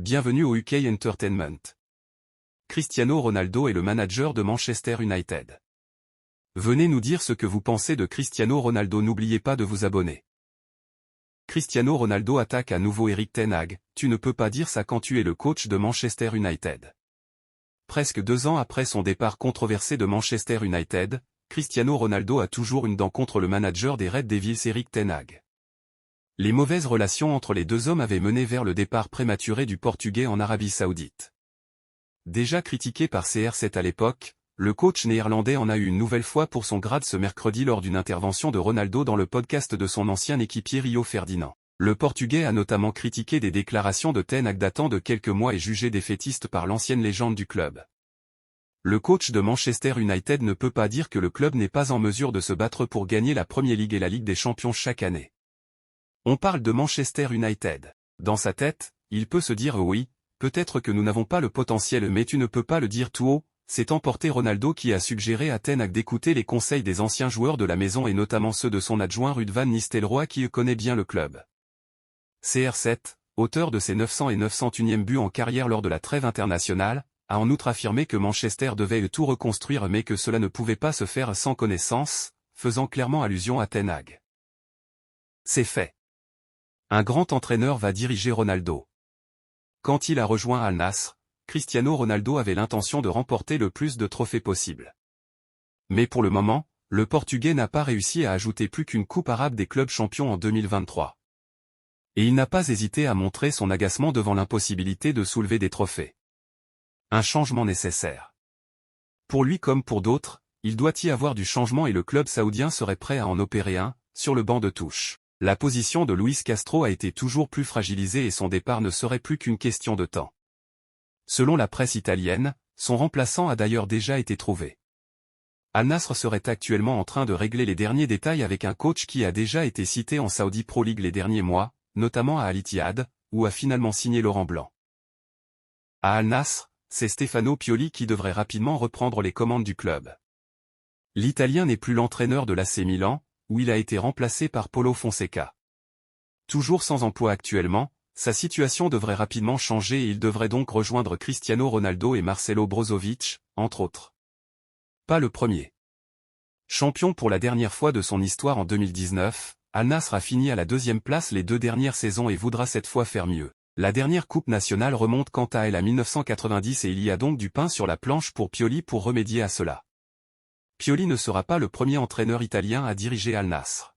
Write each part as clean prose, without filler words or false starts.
Bienvenue au UK Entertainment. Cristiano Ronaldo est le manager de Manchester United. Venez nous dire ce que vous pensez de Cristiano Ronaldo. N'oubliez pas de vous abonner. Cristiano Ronaldo attaque à nouveau Erik ten Hag. Tu ne peux pas dire ça quand tu es le coach de Manchester United. Presque 2 ans après son départ controversé de Manchester United, Cristiano Ronaldo a toujours une dent contre le manager des Red Devils Erik ten Hag. Les mauvaises relations entre les deux hommes avaient mené vers le départ prématuré du Portugais en Arabie Saoudite. Déjà critiqué par CR7 à l'époque, le coach néerlandais en a eu une nouvelle fois pour son grade ce mercredi lors d'une intervention de Ronaldo dans le podcast de son ancien équipier Rio Ferdinand. Le Portugais a notamment critiqué des déclarations de ten Hag datant de quelques mois et jugé défaitiste par l'ancienne légende du club. Le coach de Manchester United ne peut pas dire que le club n'est pas en mesure de se battre pour gagner la Premier League et la Ligue des Champions chaque année. On parle de Manchester United. Dans sa tête, il peut se dire oui, peut-être que nous n'avons pas le potentiel mais tu ne peux pas le dire tout haut, s'est emporté Ronaldo qui a suggéré à ten Hag d'écouter les conseils des anciens joueurs de la maison et notamment ceux de son adjoint Ruud van Nistelrooy qui connaît bien le club. CR7, auteur de ses 900 et 901e buts en carrière lors de la trêve internationale, a en outre affirmé que Manchester devait tout reconstruire mais que cela ne pouvait pas se faire sans connaissance, faisant clairement allusion à ten Hag. C'est fait. Un grand entraîneur va diriger Ronaldo. Quand il a rejoint Al Nassr, Cristiano Ronaldo avait l'intention de remporter le plus de trophées possible. Mais pour le moment, le Portugais n'a pas réussi à ajouter plus qu'une coupe arabe des clubs champions en 2023. Et il n'a pas hésité à montrer son agacement devant l'impossibilité de soulever des trophées. Un changement nécessaire. Pour lui comme pour d'autres, il doit y avoir du changement et le club saoudien serait prêt à en opérer un, sur le banc de touche. La position de Luis Castro a été toujours plus fragilisée et son départ ne serait plus qu'une question de temps. Selon la presse italienne, son remplaçant a d'ailleurs déjà été trouvé. Al Nassr serait actuellement en train de régler les derniers détails avec un coach qui a déjà été cité en Saudi Pro League les derniers mois, notamment à Al Ittihad, où a finalement signé Laurent Blanc. À Al Nassr, c'est Stefano Pioli qui devrait rapidement reprendre les commandes du club. L'Italien n'est plus l'entraîneur de l'AC Milan, où il a été remplacé par Paulo Fonseca. Toujours sans emploi actuellement, sa situation devrait rapidement changer et il devrait donc rejoindre Cristiano Ronaldo et Marcelo Brozovic, entre autres. Pas le premier. Champion pour la dernière fois de son histoire en 2019, Al Nassr a fini à la 2e place les 2 dernières saisons et voudra cette fois faire mieux. La dernière coupe nationale remonte quant à elle à 1990 et il y a donc du pain sur la planche pour Pioli pour remédier à cela. Pioli ne sera pas le premier entraîneur italien à diriger Al Nassr.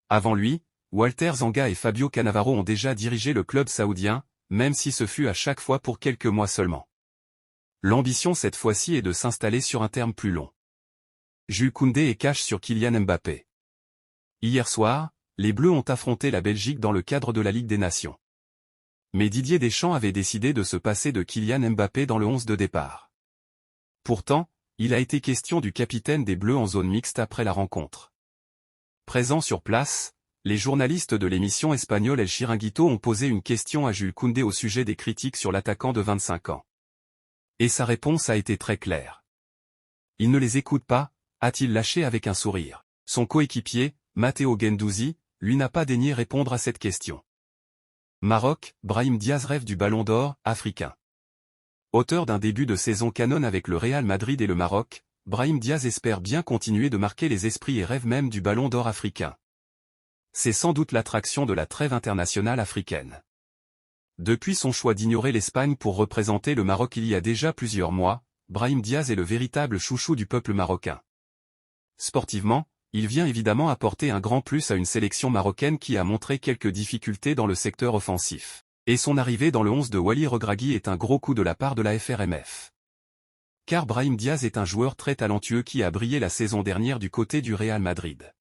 Avant lui, Walter Zenga et Fabio Cannavaro ont déjà dirigé le club saoudien, même si ce fut à chaque fois pour quelques mois seulement. L'ambition cette fois-ci est de s'installer sur un terme plus long. Jules Koundé est cash sur Kylian Mbappé. Hier soir, les Bleus ont affronté la Belgique dans le cadre de la Ligue des Nations. Mais Didier Deschamps avait décidé de se passer de Kylian Mbappé dans le 11 de départ. Pourtant, il a été question du capitaine des Bleus en zone mixte après la rencontre. Présents sur place, les journalistes de l'émission espagnole El Chiringuito ont posé une question à Jules Koundé au sujet des critiques sur l'attaquant de 25 ans. Et sa réponse a été très claire. Il ne les écoute pas, a-t-il lâché avec un sourire. Son coéquipier, Matteo Guendouzi, lui n'a pas daigné répondre à cette question. Maroc, Brahim Diaz rêve du Ballon d'Or, africain. Auteur d'un début de saison canon avec le Real Madrid et le Maroc, Brahim Diaz espère bien continuer de marquer les esprits et rêve même du Ballon d'Or africain. C'est sans doute l'attraction de la trêve internationale africaine. Depuis son choix d'ignorer l'Espagne pour représenter le Maroc il y a déjà plusieurs mois, Brahim Diaz est le véritable chouchou du peuple marocain. Sportivement, il vient évidemment apporter un grand plus à une sélection marocaine qui a montré quelques difficultés dans le secteur offensif. Et son arrivée dans le 11 de Wally Regragui est un gros coup de la part de la FRMF. Car Brahim Diaz est un joueur très talentueux qui a brillé la saison dernière du côté du Real Madrid.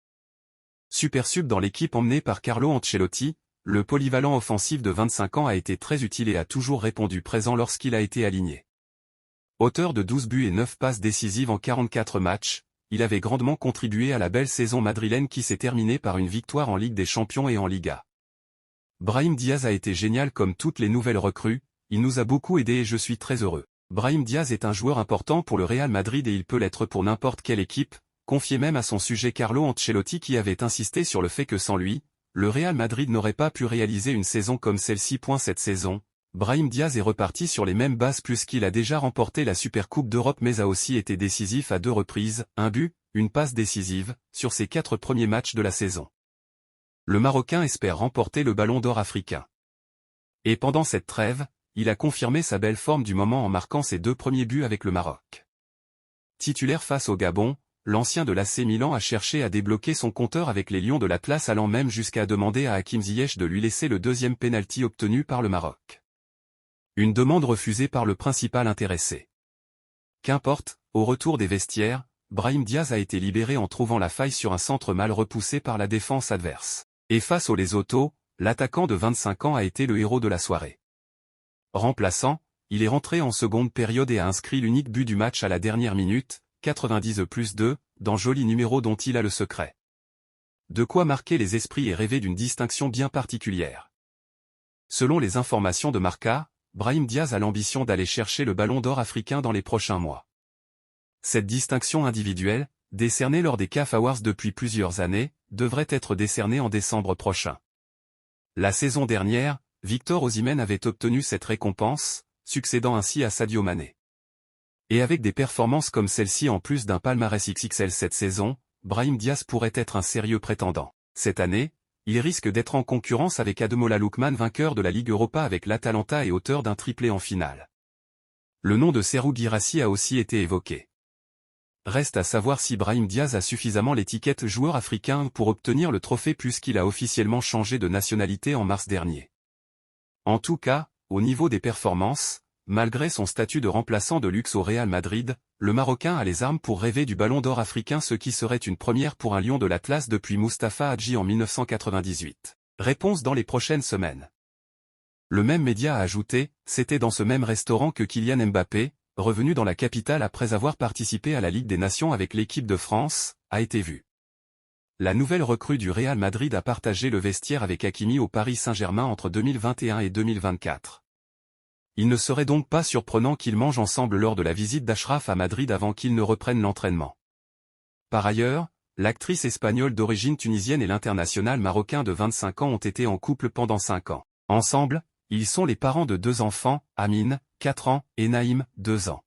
Super sub dans l'équipe emmenée par Carlo Ancelotti, le polyvalent offensif de 25 ans a été très utile et a toujours répondu présent lorsqu'il a été aligné. Auteur de 12 buts et 9 passes décisives en 44 matchs, il avait grandement contribué à la belle saison madrilène qui s'est terminée par une victoire en Ligue des Champions et en Liga. Brahim Diaz a été génial comme toutes les nouvelles recrues, il nous a beaucoup aidé et je suis très heureux. Brahim Diaz est un joueur important pour le Real Madrid et il peut l'être pour n'importe quelle équipe, confié même à son sujet Carlo Ancelotti qui avait insisté sur le fait que sans lui, le Real Madrid n'aurait pas pu réaliser une saison comme celle-ci. Cette saison, Brahim Diaz est reparti sur les mêmes bases puisqu'il a déjà remporté la Supercoupe d'Europe mais a aussi été décisif à 2 reprises, un but, une passe décisive, sur ses 4 premiers matchs de la saison. Le Marocain espère remporter le Ballon d'Or africain. Et pendant cette trêve, il a confirmé sa belle forme du moment en marquant ses 2 premiers buts avec le Maroc. Titulaire face au Gabon, l'ancien de l'AC Milan a cherché à débloquer son compteur avec les Lions de l'Atlas allant même jusqu'à demander à Hakim Ziyech de lui laisser le 2e pénalty obtenu par le Maroc. Une demande refusée par le principal intéressé. Qu'importe, au retour des vestiaires, Brahim Diaz a été libéré en trouvant la faille sur un centre mal repoussé par la défense adverse. Et face aux Lesotho, l'attaquant de 25 ans a été le héros de la soirée. Remplaçant, il est rentré en seconde période et a inscrit l'unique but du match à la dernière minute, 90+2, dans joli numéro dont il a le secret. De quoi marquer les esprits et rêver d'une distinction bien particulière. Selon les informations de Marca, Brahim Diaz a l'ambition d'aller chercher le Ballon d'Or africain dans les prochains mois. Cette distinction individuelle, décernée lors des CAF Awards depuis plusieurs années, devrait être décernée en décembre prochain. La saison dernière, Victor Osimhen avait obtenu cette récompense, succédant ainsi à Sadio Mané. Et avec des performances comme celle-ci en plus d'un palmarès XXL cette saison, Brahim Diaz pourrait être un sérieux prétendant. Cette année, il risque d'être en concurrence avec Ademola Lookman, vainqueur de la Ligue Europa avec l'Atalanta et auteur d'un triplé en finale. Le nom de Serhou Guirassy a aussi été évoqué. Reste à savoir si Brahim Diaz a suffisamment l'étiquette joueur africain pour obtenir le trophée puisqu'il a officiellement changé de nationalité en mars dernier. En tout cas, au niveau des performances, malgré son statut de remplaçant de luxe au Real Madrid, le Marocain a les armes pour rêver du Ballon d'Or africain, ce qui serait une première pour un lion de l'Atlas depuis Mustapha Hadji en 1998. Réponse dans les prochaines semaines. Le même média a ajouté, c'était dans ce même restaurant que Kylian Mbappé, revenu dans la capitale après avoir participé à la Ligue des Nations avec l'équipe de France, a été vu. La nouvelle recrue du Real Madrid a partagé le vestiaire avec Hakimi au Paris Saint-Germain entre 2021 et 2024. Il ne serait donc pas surprenant qu'ils mangent ensemble lors de la visite d'Achraf à Madrid avant qu'ils ne reprennent l'entraînement. Par ailleurs, l'actrice espagnole d'origine tunisienne et l'international marocain de 25 ans ont été en couple pendant 5 ans. Ensemble, ils sont les parents de 2 enfants, Amine, 4 ans, et Naïm, 2 ans.